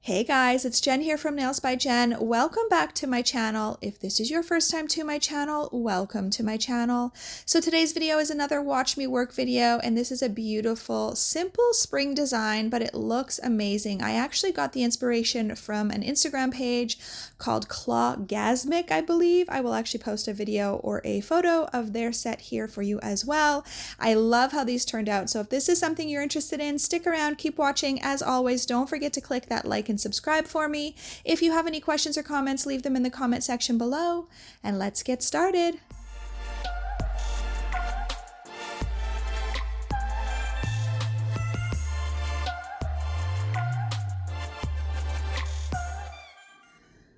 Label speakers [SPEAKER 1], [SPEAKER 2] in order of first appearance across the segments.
[SPEAKER 1] Hey guys, it's Jen here from Nails by Jen. Welcome back to my channel. If this is your first time to my channel, welcome to my channel. So today's video is another watch me work video, and this is a beautiful, simple spring design, but it looks amazing. I actually got the inspiration from an Instagram page called Clawgasmic, I believe. I will actually post a video or a photo of their set here for you as well. I love how these turned out. So if this is something you're interested in, stick around, keep watching. As always, don't forget to click that like and subscribe for me. If you have any questions or comments, leave them in the comment section below, and let's get started.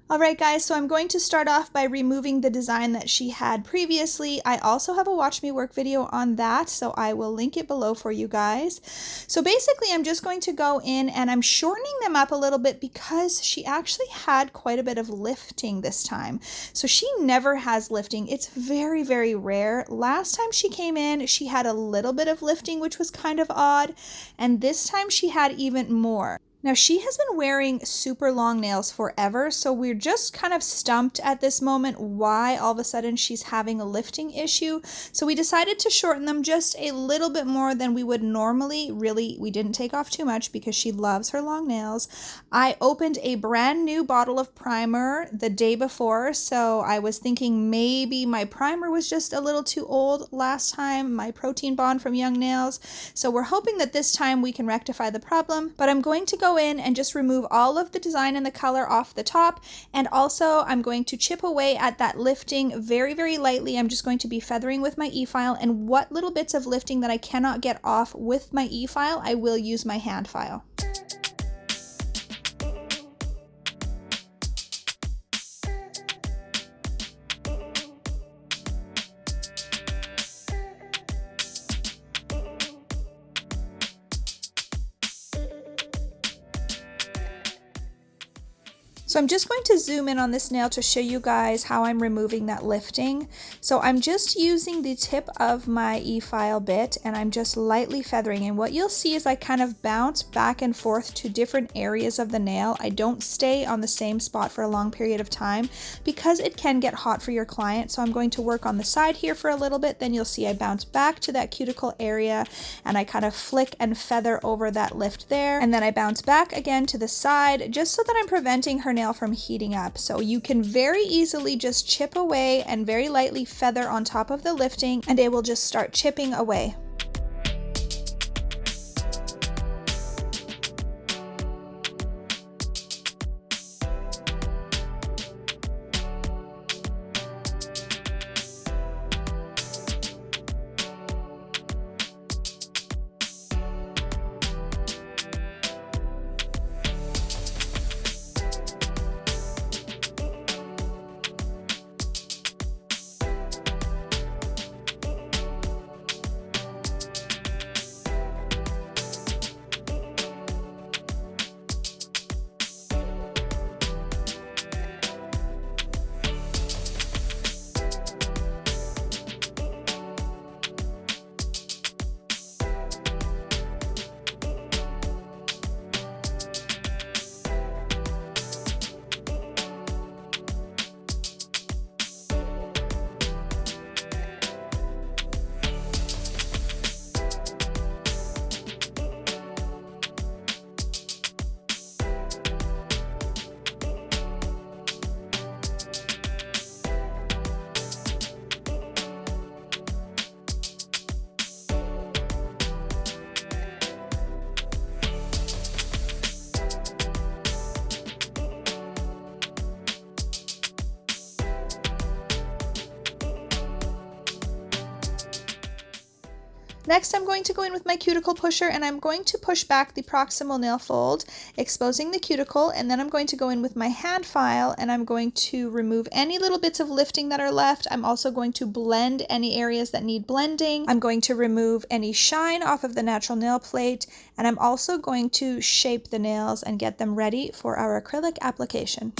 [SPEAKER 1] Alright guys, so I'm going to start off by removing the design that she had previously. I also have a watch me work video on that, so I will link it below for you guys. So basically I'm just going to go in and I'm shortening them up a little bit because she actually had quite a bit of lifting this time. So she never has lifting. It's very, very rare. Last time she came in, she had a little bit of lifting, which was kind of odd. And this time she had even more. Now she has been wearing super long nails forever, so we're just kind of stumped at this moment why all of a sudden she's having a lifting issue. So we decided to shorten them just a little bit more than we would normally. Really, we didn't take off too much because she loves her long nails. I opened a brand new bottle of primer the day before, so I was thinking maybe my primer was just a little too old last time, my protein bond from Young Nails. So we're hoping that this time we can rectify the problem, but I'm going to go in and just remove all of the design and the color off the top, and also I'm going to chip away at that lifting very, very lightly. I'm just going to be feathering with my e-file, and what little bits of lifting that I cannot get off with my e-file, I will use my hand file. So I'm just going to zoom in on this nail to show you guys how I'm removing that lifting. So I'm just using the tip of my e-file bit and I'm just lightly feathering, and what you'll see is I kind of bounce back and forth to different areas of the nail. I don't stay on the same spot for a long period of time because it can get hot for your client. So I'm going to work on the side here for a little bit, then you'll see I bounce back to that cuticle area and I kind of flick and feather over that lift there, and then I bounce back again to the side just so that I'm preventing her nail from heating up. So you can very easily just chip away and very lightly feather on top of the lifting and it will just start chipping away. Next, I'm going to go in with my cuticle pusher and I'm going to push back the proximal nail fold, exposing the cuticle, and then I'm going to go in with my hand file and I'm going to remove any little bits of lifting that are left. I'm also going to blend any areas that need blending. I'm going to remove any shine off of the natural nail plate, and I'm also going to shape the nails and get them ready for our acrylic application.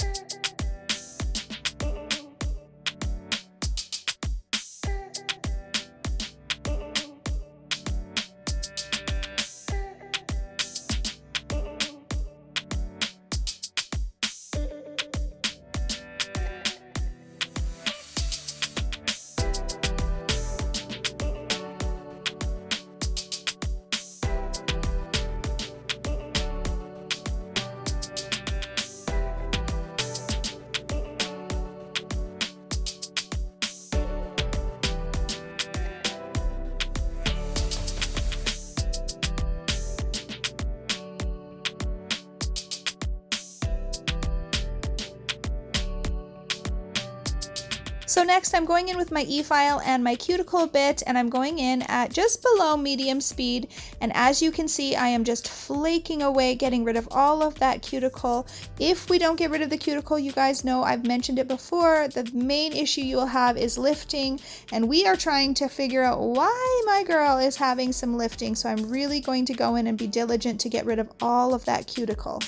[SPEAKER 1] So next I'm going in with my e-file and my cuticle bit, and I'm going in at just below medium speed, and as you can see I am just flaking away, getting rid of all of that cuticle. If we don't get rid of the cuticle, you guys know I've mentioned it before, the main issue you will have is lifting, and we are trying to figure out why my girl is having some lifting, so I'm really going to go in and be diligent to get rid of all of that cuticle.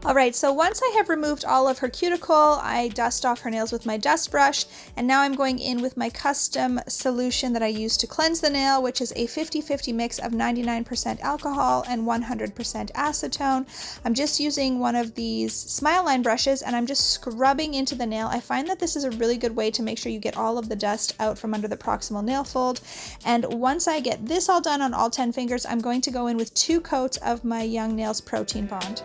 [SPEAKER 1] Alright, so once I have removed all of her cuticle, I dust off her nails with my dust brush, and now I'm going in with my custom solution that I use to cleanse the nail, which is a 50-50 mix of 99% alcohol and 100% acetone. I'm just using one of these smile line brushes and I'm just scrubbing into the nail. I find that this is a really good way to make sure you get all of the dust out from under the proximal nail fold. And once I get this all done on all 10 fingers, I'm going to go in with 2 coats of my Young Nails Protein Bond.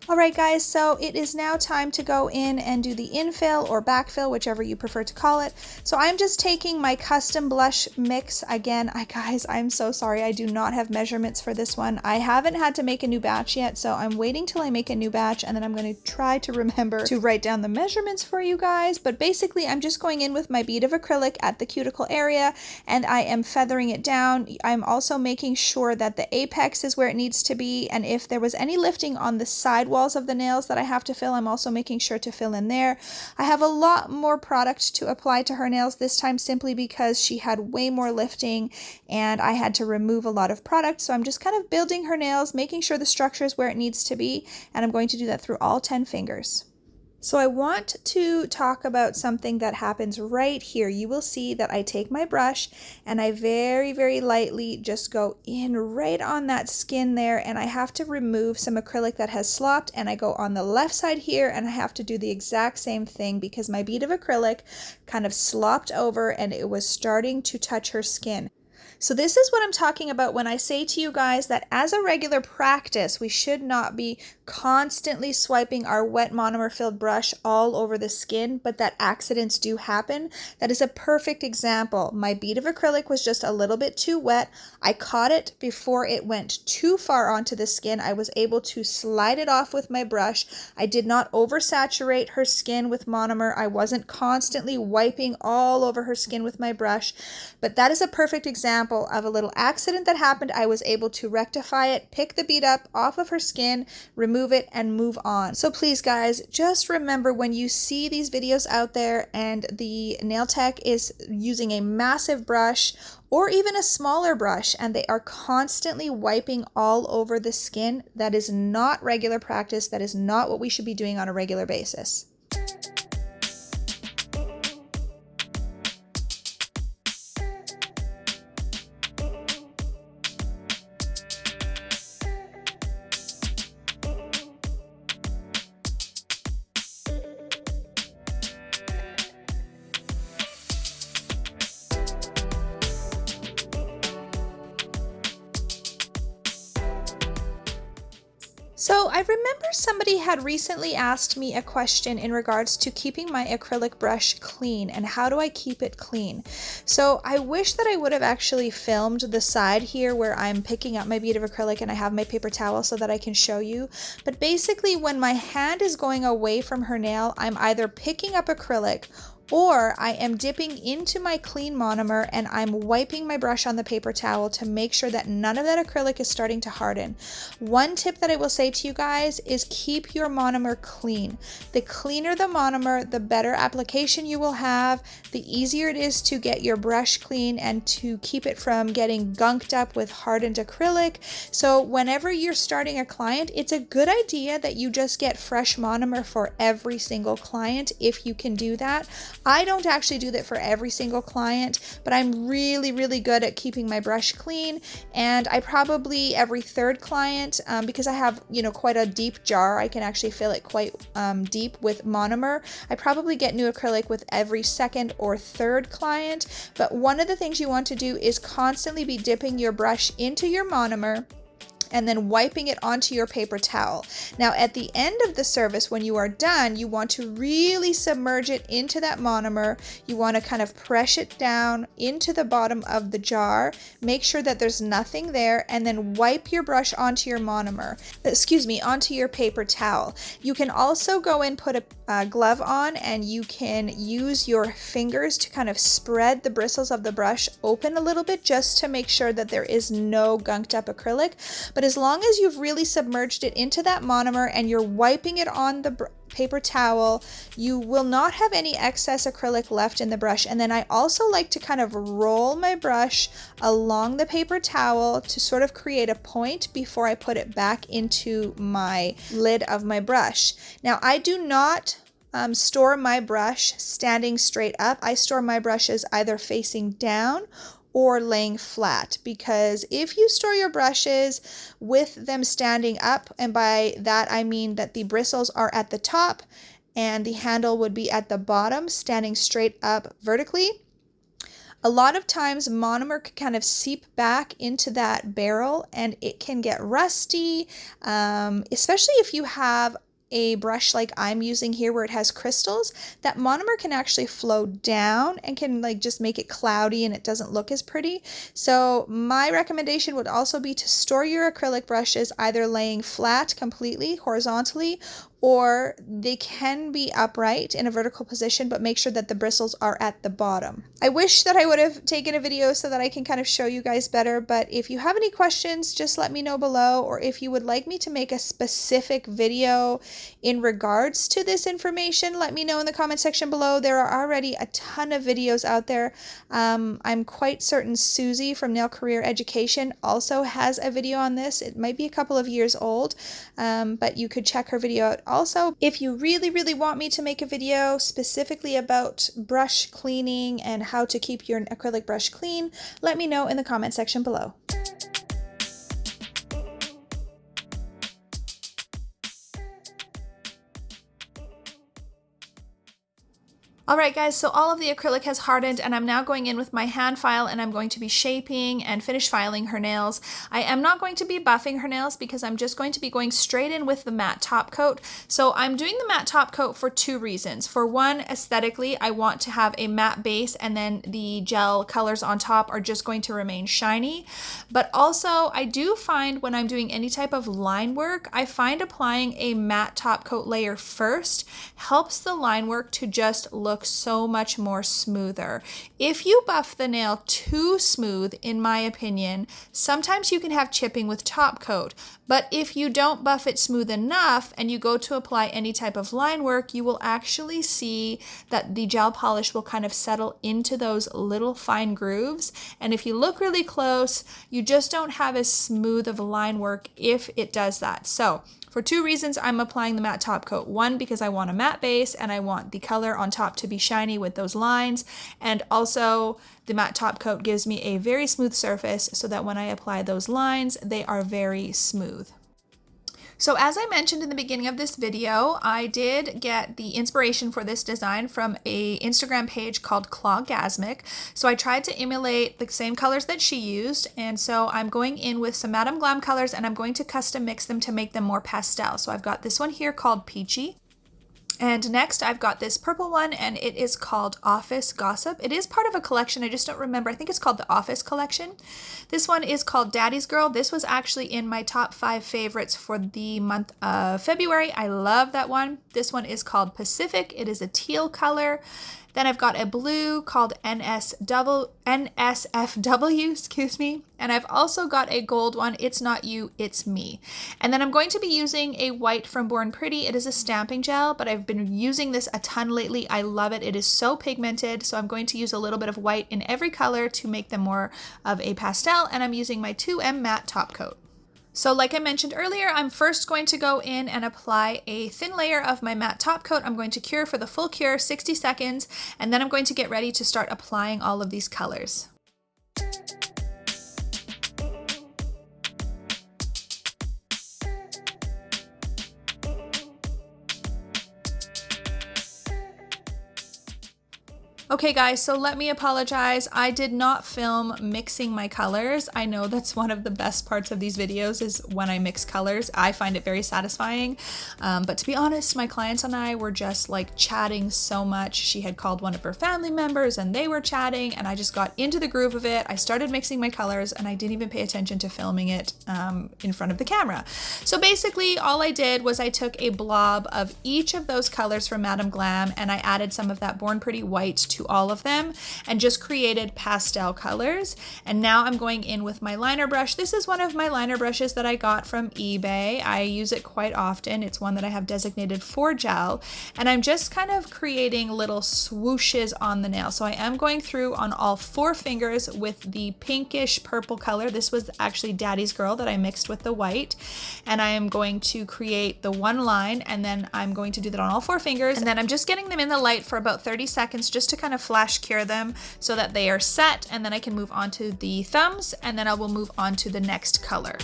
[SPEAKER 1] Alright guys, so it is now time to go in and do the infill or backfill, whichever you prefer to call it. So I'm just taking my custom blush mix. Again, guys, I'm so sorry, I do not have measurements for this one. I haven't had to make a new batch yet, so I'm waiting till I make a new batch and then I'm going to try to remember to write down the measurements for you guys. But basically, I'm just going in with my bead of acrylic at the cuticle area and I am feathering it down. I'm also making sure that the apex is where it needs to be, and if there was any lifting on the side walls of the nails that I have to fill, I'm also making sure to fill in there. I have a lot more product to apply to her nails this time simply because she had way more lifting and I had to remove a lot of product. So I'm just kind of building her nails, making sure the structure is where it needs to be, and I'm going to do that through all 10 fingers. So I want to talk about something that happens right here. You will see that I take my brush and I very, very lightly just go in right on that skin there, and I have to remove some acrylic that has slopped, and I go on the left side here and I have to do the exact same thing because my bead of acrylic kind of slopped over and it was starting to touch her skin. So this is what I'm talking about when I say to you guys that as a regular practice, we should not be constantly swiping our wet monomer filled brush all over the skin, but that accidents do happen. That is a perfect example. My bead of acrylic was just a little bit too wet. I caught it before it went too far onto the skin. I was able to slide it off with my brush. I did not oversaturate her skin with monomer. I wasn't constantly wiping all over her skin with my brush, but that is a perfect example of a little accident that happened. I was able to rectify it, pick the bead up off of her skin, remove it, and move on. So please guys, just remember when you see these videos out there and the nail tech is using a massive brush or even a smaller brush and they are constantly wiping all over the skin, that is not regular practice. That is not what we should be doing on a regular basis. So I remember somebody had recently asked me a question in regards to keeping my acrylic brush clean and how do I keep it clean. So I wish that I would have actually filmed the side here where I'm picking up my bead of acrylic and I have my paper towel so that I can show you. But basically when my hand is going away from her nail, I'm either picking up acrylic or I am dipping into my clean monomer and I'm wiping my brush on the paper towel to make sure that none of that acrylic is starting to harden. One tip that I will say to you guys is keep your monomer clean. The cleaner the monomer, the better application you will have, the easier it is to get your brush clean and to keep it from getting gunked up with hardened acrylic. So whenever you're starting a client, it's a good idea that you just get fresh monomer for every single client if you can do that. I don't actually do that for every single client, but I'm really, really good at keeping my brush clean. And I probably every third client, because I have, you know, quite a deep jar, I can actually fill it quite deep with monomer. I probably get new acrylic with every second or third client. But one of the things you want to do is constantly be dipping your brush into your monomer and then wiping it onto your paper towel. Now at the end of the service, when you are done, you want to really submerge it into that monomer. You want to kind of press it down into the bottom of the jar, make sure that there's nothing there, and then wipe your brush onto your onto your paper towel. You can also go and put a glove on, and you can use your fingers to kind of spread the bristles of the brush open a little bit just to make sure that there is no gunked up acrylic. But as long as you've really submerged it into that monomer and you're wiping it on the paper towel, you will not have any excess acrylic left in the brush. And then I also like to kind of roll my brush along the paper towel to sort of create a point before I put it back into my lid of my brush. Now I do not store my brush standing straight up. I store my brushes either facing down or laying flat, because if you store your brushes with them standing up, and by that I mean that the bristles are at the top and the handle would be at the bottom, standing straight up vertically, a lot of times monomer can kind of seep back into that barrel and it can get rusty, especially if you have a brush like I'm using here where it has crystals. That monomer can actually flow down and can like just make it cloudy and it doesn't look as pretty. So my recommendation would also be to store your acrylic brushes either laying flat completely horizontally, or they can be upright in a vertical position, but make sure that the bristles are at the bottom. I wish that I would have taken a video so that I can kind of show you guys better, but if you have any questions, just let me know below, or if you would like me to make a specific video in regards to this information, let me know in the comment section below. There are already a ton of videos out there. I'm quite certain Susie from Nail Career Education also has a video on this. It might be a couple of years old, but you could check her video out. Also, if you really, really want me to make a video specifically about brush cleaning and how to keep your acrylic brush clean, let me know in the comment section below. Alright guys, so all of the acrylic has hardened and I'm now going in with my hand file and I'm going to be shaping and finish filing her nails. I am not going to be buffing her nails because I'm just going to be going straight in with the matte top coat. So I'm doing the matte top coat for two reasons. For one, aesthetically, I want to have a matte base and then the gel colors on top are just going to remain shiny. But also, I do find when I'm doing any type of line work, I find applying a matte top coat layer first helps the line work to just look so much more smoother. If you buff the nail too smooth, in my opinion, sometimes you can have chipping with top coat, but if you don't buff it smooth enough and you go to apply any type of line work, you will actually see that the gel polish will kind of settle into those little fine grooves, and if you look really close, you just don't have as smooth of a line work if it does that. So for two reasons, I'm applying the matte top coat. One, because I want a matte base and I want the color on top to be shiny with those lines. And also the matte top coat gives me a very smooth surface so that when I apply those lines, they are very smooth. So as I mentioned in the beginning of this video, I did get the inspiration for this design from an Instagram page called Clawgasmic. So I tried to emulate the same colors that she used, and so I'm going in with some Madame Glam colors and I'm going to custom mix them to make them more pastel. So I've got this one here called Peachy. And next I've got this purple one and it is called Office Gossip. It is part of a collection, I just don't remember. I think it's called the Office Collection. This one is called Daddy's Girl. This was actually in my top 5 favorites for the month of February. I love that one. This one is called Pacific. It is a teal color. Then I've got a blue called NSFW, excuse me. And I've also got a gold one, It's Not You, It's Me. And then I'm going to be using a white from Born Pretty. It is a stamping gel, but I've been using this a ton lately. I love it. It is so pigmented. So I'm going to use a little bit of white in every color to make them more of a pastel. And I'm using my 2M matte top coat. So like I mentioned earlier, I'm first going to go in and apply a thin layer of my matte top coat. I'm going to cure for the full cure, 60 seconds, and then I'm going to get ready to start applying all of these colors. Okay guys, so let me apologize. I did not film mixing my colors. I know that's one of the best parts of these videos is when I mix colors. I find it very satisfying. But to be honest, my clients and I were just like chatting so much. She had called one of her family members and they were chatting and I just got into the groove of it. I started mixing my colors and I didn't even pay attention to filming it in front of the camera. So basically all I did was I took a blob of each of those colors from Madame Glam and I added some of that Born Pretty white to all of them and just created pastel colors. And now I'm going in with my liner brush. This is one of my liner brushes that I got from eBay. I use it quite often. It's one that I have designated for gel. And I'm just kind of creating little swooshes on the nail. So I am going through on all 4 fingers with the pinkish purple color. This was actually Daddy's Girl that I mixed with the white. And I am going to create the one line and then I'm going to do that on all 4 fingers. And then I'm just getting them in the light for about 30 seconds just to kind of flash cure them so that they are set, and then I can move on to the thumbs and then I will move on to the next color.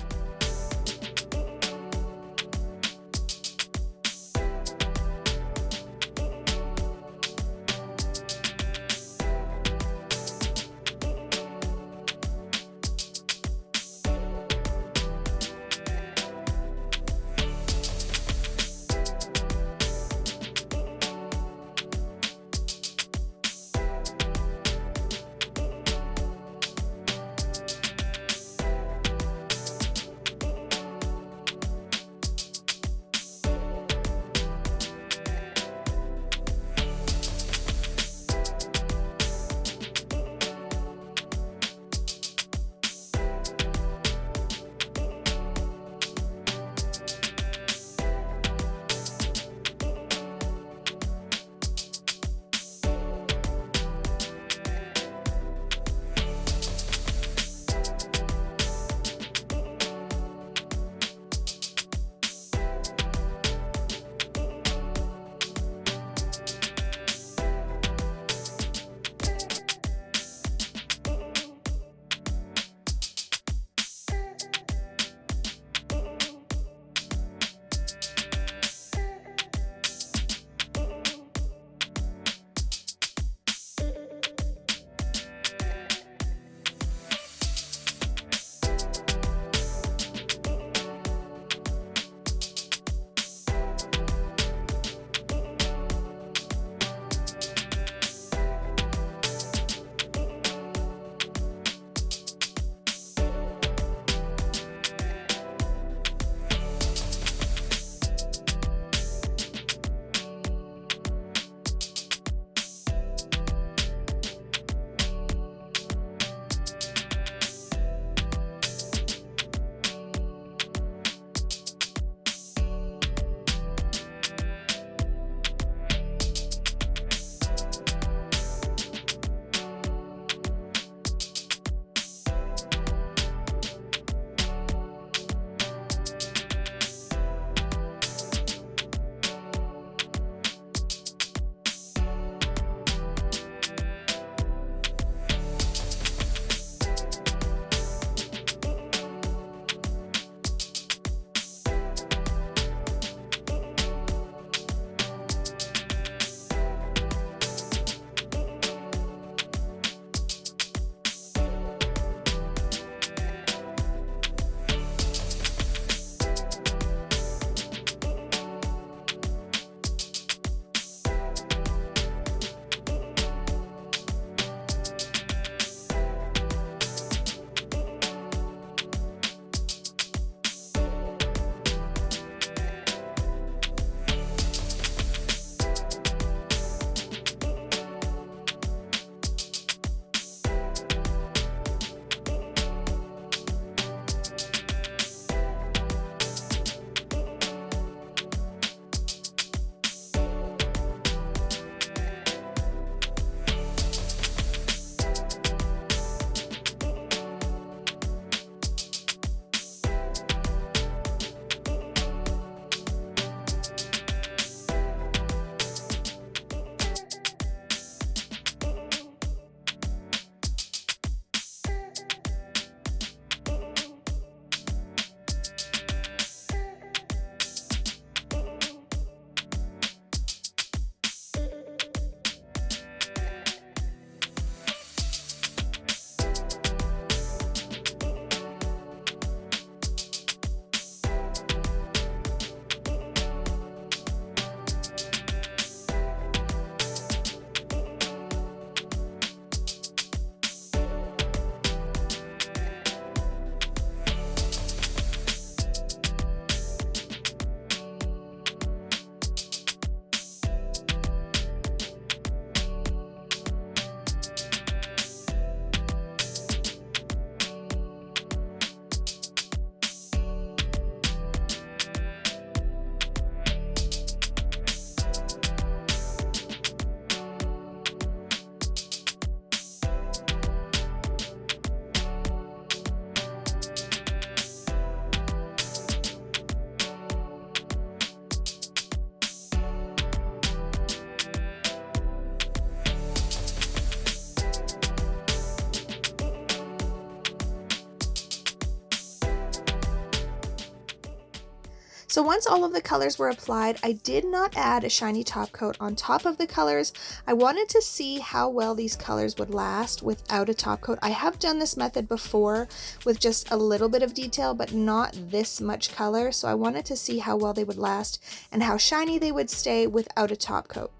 [SPEAKER 1] So once all of the colors were applied, I did not add a shiny top coat on top of the colors. I wanted to see how well these colors would last without a top coat. I have done this method before with just a little bit of detail, but not this much color. So I wanted to see how well they would last and how shiny they would stay without a top coat.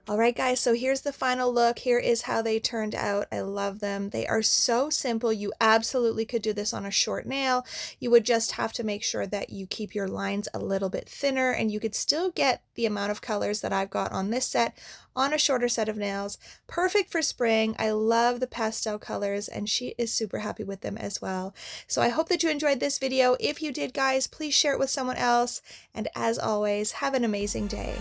[SPEAKER 1] Alright guys, so here's the final look. Here is how they turned out. I love them. They are so simple. You absolutely could do this on a short nail. You would just have to make sure that you keep your lines a little bit thinner, and you could still get the amount of colors that I've got on this set on a shorter set of nails. Perfect for spring. I love the pastel colors, and she is super happy with them as well. So I hope that you enjoyed this video. If you did, guys, please share it with someone else. And as always, have an amazing day.